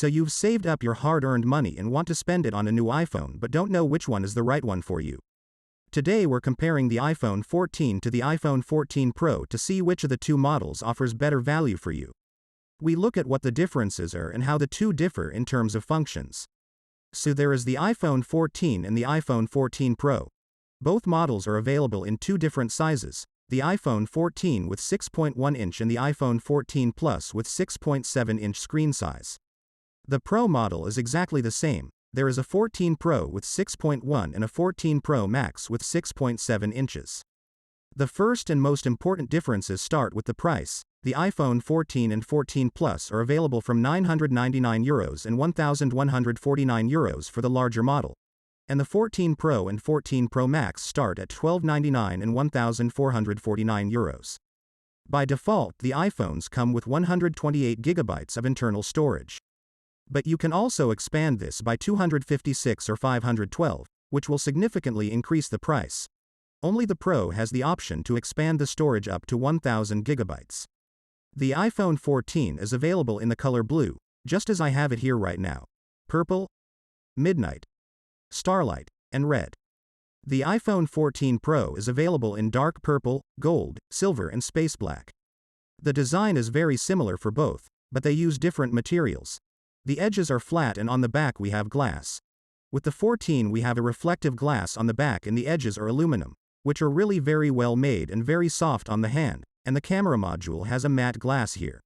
So you've saved up your hard-earned money and want to spend it on a new iPhone but don't know which one is the right one for you. Today we're comparing the iPhone 14 to the iPhone 14 Pro to see which of the two models offers better value for you. We look at what the differences are and how the two differ in terms of functions. So there is the iPhone 14 and the iPhone 14 Pro. Both models are available in two different sizes, the iPhone 14 with 6.1-inch and the iPhone 14 Plus with 6.7-inch screen size. The Pro model is exactly the same. There is a 14 Pro with 6.1 and a 14 Pro Max with 6.7 inches. The first and most important differences start with the price. The iPhone 14 and 14 Plus are available from €999 and €1,149 for the larger model, and the 14 Pro and 14 Pro Max start at $1,299 and €1,449. By default, the iPhones come with 128 GB of internal storage. But you can also expand this by 256 or 512, which will significantly increase the price. Only the Pro has the option to expand the storage up to 1,000 GB. The iPhone 14 is available in the color blue, just as I have it here right now, purple, midnight, starlight, and red. The iPhone 14 Pro is available in dark purple, gold, silver and space black. The design is very similar for both, but they use different materials. The edges are flat and on the back we have glass. With the 14 we have a reflective glass on the back and the edges are aluminum, which are really very well made and very soft on the hand, and the camera module has a matte glass here.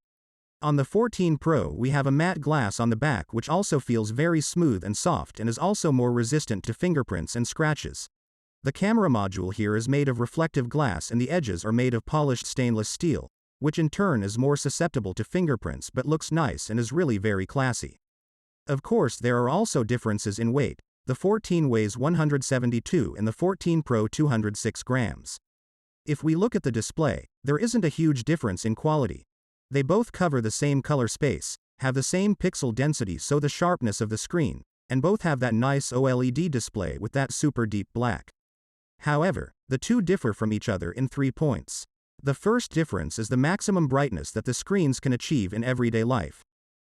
On the 14 Pro we have a matte glass on the back which also feels very smooth and soft and is also more resistant to fingerprints and scratches. The camera module here is made of reflective glass and the edges are made of polished stainless steel, which in turn is more susceptible to fingerprints but looks nice and is really very classy. Of course there are also differences in weight. The 14 weighs 172 and the 14 Pro 206 grams. If we look at the display, there isn't a huge difference in quality. They both cover the same color space, have the same pixel density so the sharpness of the screen, and both have that nice OLED display with that super deep black. However, the two differ from each other in 3 points. The first difference is the maximum brightness that the screens can achieve in everyday life.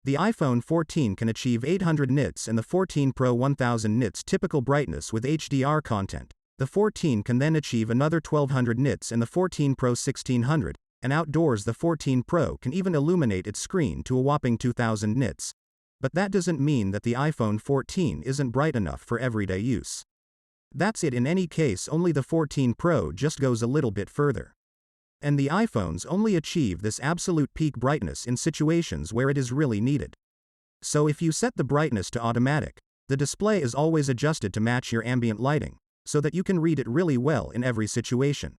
The iPhone 14 can achieve 800 nits and the 14 Pro 1000 nits typical brightness with HDR content. The 14 can then achieve another 1200 nits and the 14 Pro 1600, and outdoors the 14 Pro can even illuminate its screen to a whopping 2000 nits. But that doesn't mean that the iPhone 14 isn't bright enough for everyday use. That's it. In any case, only the 14 Pro just goes a little bit further. And the iPhones only achieve this absolute peak brightness in situations where it is really needed. So if you set the brightness to automatic, the display is always adjusted to match your ambient lighting, so that you can read it really well in every situation.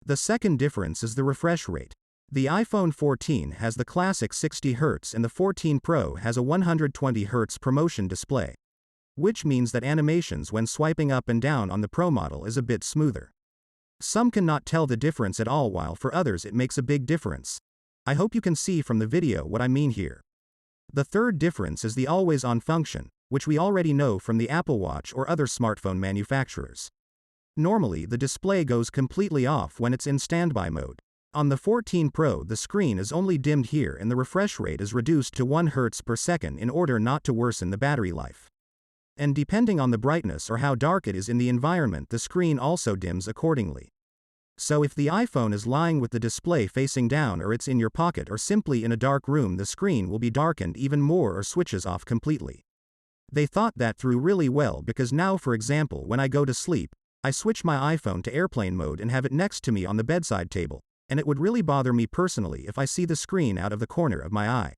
The second difference is the refresh rate. The iPhone 14 has the classic 60 Hz and the 14 Pro has a 120 Hz promotion display, which means that animations when swiping up and down on the Pro model is a bit smoother. Some cannot tell the difference at all, while for others it makes a big difference. I hope you can see from the video what I mean here. The third difference is the always-on function, which we already know from the Apple Watch or other smartphone manufacturers. Normally the display goes completely off when it's in standby mode. On the 14 Pro the screen is only dimmed here and the refresh rate is reduced to 1 Hz per second in order not to worsen the battery life. And depending on the brightness or how dark it is in the environment, the screen also dims accordingly. So if the iPhone is lying with the display facing down or it's in your pocket or simply in a dark room, the screen will be darkened even more or switches off completely. They thought that through really well, because now, for example, when I go to sleep, I switch my iPhone to airplane mode and have it next to me on the bedside table, and it would really bother me personally if I see the screen out of the corner of my eye.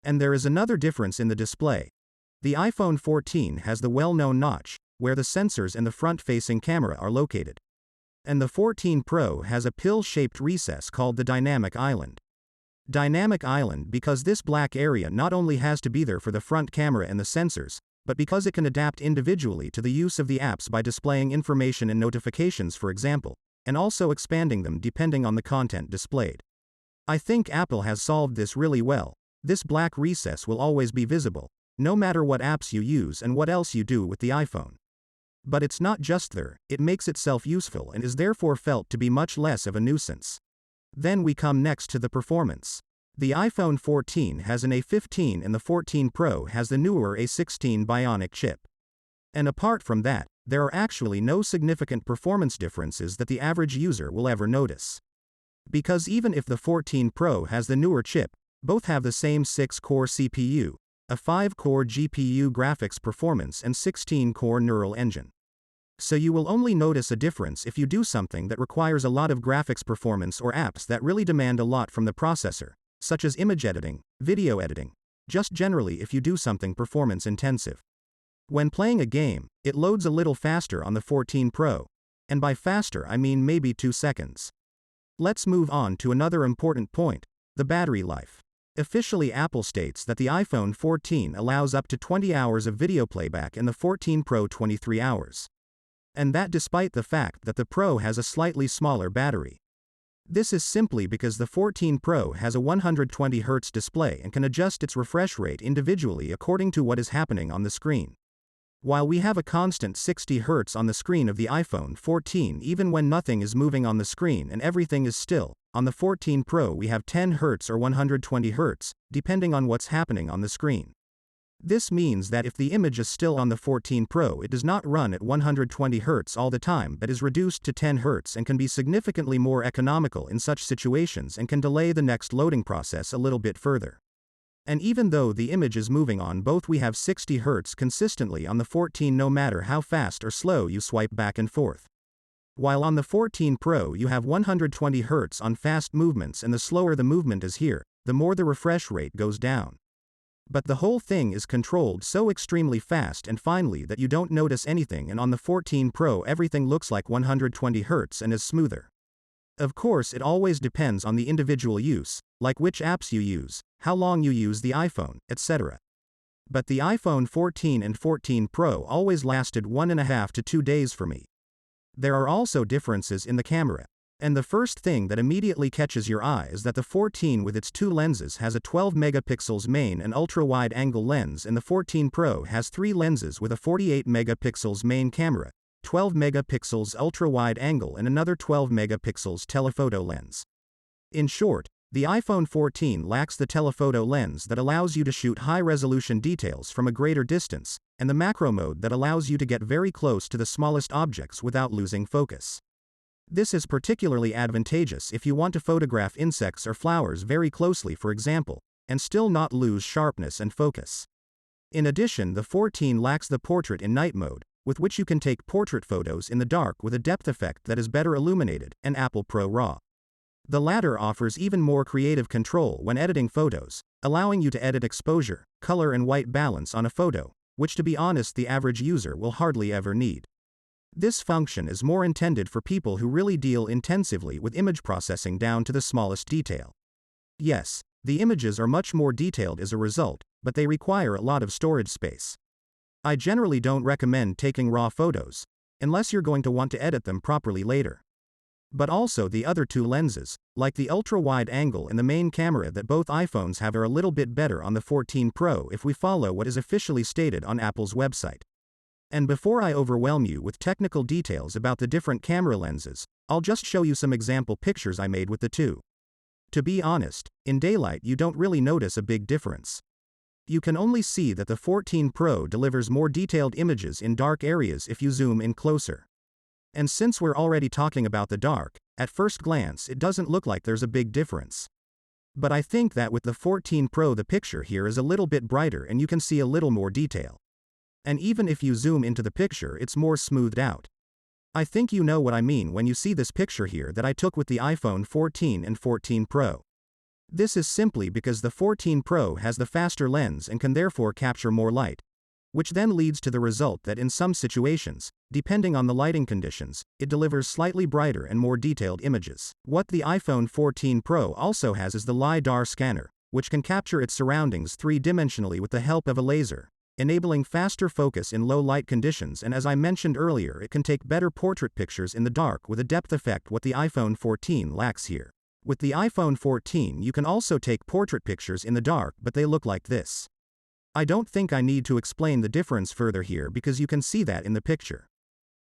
And there is another difference in the display. The iPhone 14 has the well-known notch, where the sensors and the front-facing camera are located. And the 14 Pro has a pill-shaped recess called the Dynamic Island. Dynamic Island because this black area not only has to be there for the front camera and the sensors, but because it can adapt individually to the use of the apps by displaying information and notifications, for example, and also expanding them depending on the content displayed. I think Apple has solved this really well. This black recess will always be visible, no matter what apps you use and what else you do with the iPhone. But it's not just there, it makes itself useful and is therefore felt to be much less of a nuisance. Then we come next to the performance. The iPhone 14 has an A15 and the 14 Pro has the newer A16 Bionic chip. And apart from that, there are actually no significant performance differences that the average user will ever notice. Because even if the 14 Pro has the newer chip, both have the same 6-core CPU, a 5-core GPU graphics performance and 16-core neural engine. So you will only notice a difference if you do something that requires a lot of graphics performance or apps that really demand a lot from the processor, such as image editing, video editing, just generally if you do something performance intensive. When playing a game, it loads a little faster on the 14 Pro, and by faster I mean maybe 2 seconds. Let's move on to another important point, the battery life. Officially, Apple states that the iPhone 14 allows up to 20 hours of video playback and the 14 Pro 23 hours. And that despite the fact that the Pro has a slightly smaller battery. This is simply because the 14 Pro has a 120Hz display and can adjust its refresh rate individually according to what is happening on the screen. While we have a constant 60 Hz on the screen of the iPhone 14 even when nothing is moving on the screen and everything is still, on the 14 Pro we have 10 Hz or 120 Hz, depending on what's happening on the screen. This means that if the image is still on the 14 Pro, it does not run at 120 Hz all the time but is reduced to 10 Hz and can be significantly more economical in such situations and can delay the next loading process a little bit further. And even though the image is moving on both, we have 60 Hz consistently on the 14 no matter how fast or slow you swipe back and forth. While on the 14 Pro you have 120 Hz on fast movements, and the slower the movement is here, the more the refresh rate goes down. But the whole thing is controlled so extremely fast and finely that you don't notice anything, and on the 14 Pro everything looks like 120 Hz and is smoother. Of course, it always depends on the individual use, like which apps you use, how long you use the iPhone, etc. But the iPhone 14 and 14 Pro always lasted 1.5 to 2 days for me. There are also differences in the camera. And the first thing that immediately catches your eye is that the 14 with its 2 lenses has a 12 megapixels main and ultra-wide angle lens, and the 14 Pro has 3 lenses with a 48 megapixels main camera, 12 megapixels ultra-wide angle and another 12 megapixels telephoto lens. In short, the iPhone 14 lacks the telephoto lens that allows you to shoot high-resolution details from a greater distance, and the macro mode that allows you to get very close to the smallest objects without losing focus. This is particularly advantageous if you want to photograph insects or flowers very closely, for example, and still not lose sharpness and focus. In addition, the 14 lacks the portrait in night mode, with which you can take portrait photos in the dark with a depth effect that is better illuminated, and Apple Pro RAW. The latter offers even more creative control when editing photos, allowing you to edit exposure, color and white balance on a photo, which to be honest the average user will hardly ever need. This function is more intended for people who really deal intensively with image processing down to the smallest detail. Yes, the images are much more detailed as a result, but they require a lot of storage space. I generally don't recommend taking raw photos, unless you're going to want to edit them properly later. But also the other 2 lenses, like the ultra-wide angle and the main camera that both iPhones have, are a little bit better on the 14 Pro if we follow what is officially stated on Apple's website. And before I overwhelm you with technical details about the different camera lenses, I'll just show you some example pictures I made with the 2. To be honest, in daylight you don't really notice a big difference. You can only see that the 14 Pro delivers more detailed images in dark areas if you zoom in closer. And since we're already talking about the dark, at first glance it doesn't look like there's a big difference. But I think that with the 14 Pro the picture here is a little bit brighter and you can see a little more detail. And even if you zoom into the picture it's more smoothed out. I think you know what I mean when you see this picture here that I took with the iPhone 14 and 14 Pro. This is simply because the 14 Pro has the faster lens and can therefore capture more light, which then leads to the result that in some situations, depending on the lighting conditions, it delivers slightly brighter and more detailed images. What the iPhone 14 Pro also has is the LiDAR scanner, which can capture its surroundings 3-dimensionally with the help of a laser, enabling faster focus in low light conditions, and as I mentioned earlier it can take better portrait pictures in the dark with a depth effect what the iPhone 14 lacks here. With the iPhone 14 you can also take portrait pictures in the dark, but they look like this. I don't think I need to explain the difference further here because you can see that in the picture.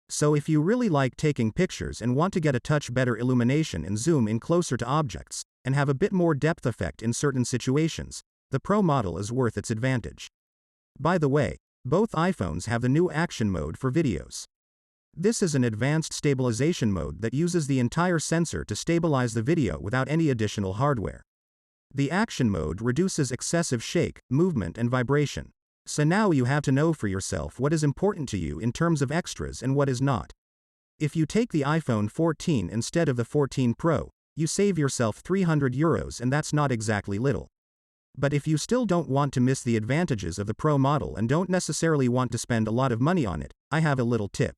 So if you really like taking pictures and want to get a touch better illumination and zoom in closer to objects, and have a bit more depth effect in certain situations, the Pro model is worth its advantage. By the way, both iPhones have the new action mode for videos. This is an advanced stabilization mode that uses the entire sensor to stabilize the video without any additional hardware. The action mode reduces excessive shake, movement and vibration. So now you have to know for yourself what is important to you in terms of extras and what is not. If you take the iPhone 14 instead of the 14 Pro, you save yourself €300 and that's not exactly little. But if you still don't want to miss the advantages of the Pro model and don't necessarily want to spend a lot of money on it, I have a little tip.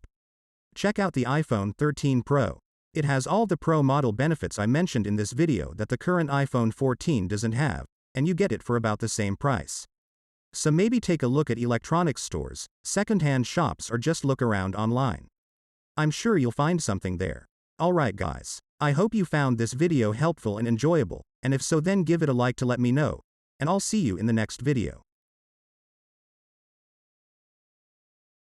Check out the iPhone 13 Pro. It has all the Pro model benefits I mentioned in this video that the current iPhone 14 doesn't have, and you get it for about the same price. So maybe take a look at electronics stores, secondhand shops or just look around online. I'm sure you'll find something there. Alright guys, I hope you found this video helpful and enjoyable, and if so then give it a like to let me know, and I'll see you in the next video.